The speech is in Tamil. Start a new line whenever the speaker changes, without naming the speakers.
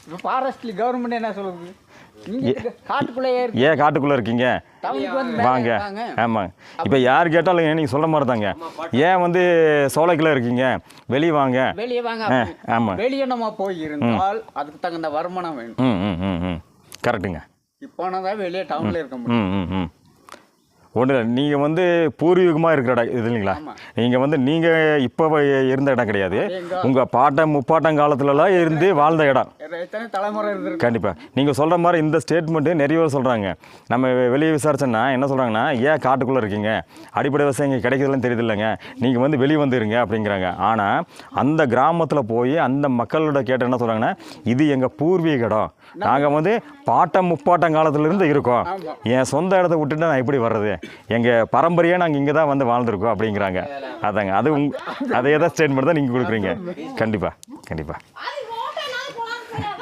இப்போ ஃபாரஸ்ட்ல கவர்மெண்ட் என்ன சொல்லுது? நீங்க காட்டுக்குள்ளேயே
ஏன் காட்டுக்குள்ளே இருக்கீங்க?
டவுனுக்கு வந்து
வாங்க. ஆமாங்க. இப்போ யார் கேட்டாலும் நீங்கள் சொல்ல மாதிரி தாங்க. ஏன் வந்து சோலைக்குள்ளே இருக்கீங்க, வெளியே வாங்க.
வெளியே வாங்க.
ஆமாம்.
வெளியே நம்ம போய் இருந்தால் அதுக்கு தகுந்த வருமானம் வேணும்.
கரெக்டுங்க.
இப்போ தான் வெளியே டவுனில் இருக்க முடியும்.
ஒன்று நீங்கள் வந்து பூர்வீகமாக இருக்கிற இடம் இது இல்லைங்களா? நீங்கள் வந்து நீங்கள் இப்போ இருந்த இடம் கிடையாது. உங்கள் பாட்டம் முப்பாட்டம் காலத்துலலாம் இருந்து வாழ்ந்த இடம்.
எத்தனை தலைமுறை இருந்திருக்கு.
கண்டிப்பாக நீங்கள் சொல்கிற மாதிரி இந்த ஸ்டேட்மெண்ட்டு நிறைய பேர் சொல்கிறாங்க. நம்ம வெளியே விசாரிச்சோன்னா என்ன சொல்கிறாங்கன்னா, ஏன் காட்டுக்குள்ளே இருக்கீங்க, அடிப்படை வசதி இங்கே கிடைக்கிறதுலாம் தெரியுது இல்லைங்க, நீங்கள் வந்து வெளியே வந்துருங்க அப்படிங்கிறாங்க. ஆனால் அந்த கிராமத்தில் போய் அந்த மக்களோட கேட்ட என்ன சொல்கிறாங்கன்னா, இது எங்கள் பூர்வீக இடம், நாங்கள் வந்து பாட்டம் முப்பாட்டம் காலத்துலேருந்து இருக்கோம், என் சொந்த இடத்த விட்டுட்டு நான் எப்படி வர்றது, எங்கள் பரம்பரையாக நாங்கள் இங்கே தான் வந்து வாழ்ந்துருக்கோம் அப்படிங்கிறாங்க. அதாங்க அது அதே தான் ஸ்டேட்மெண்ட் தான் நீங்கள் கொடுக்குறீங்க. கண்டிப்பாக.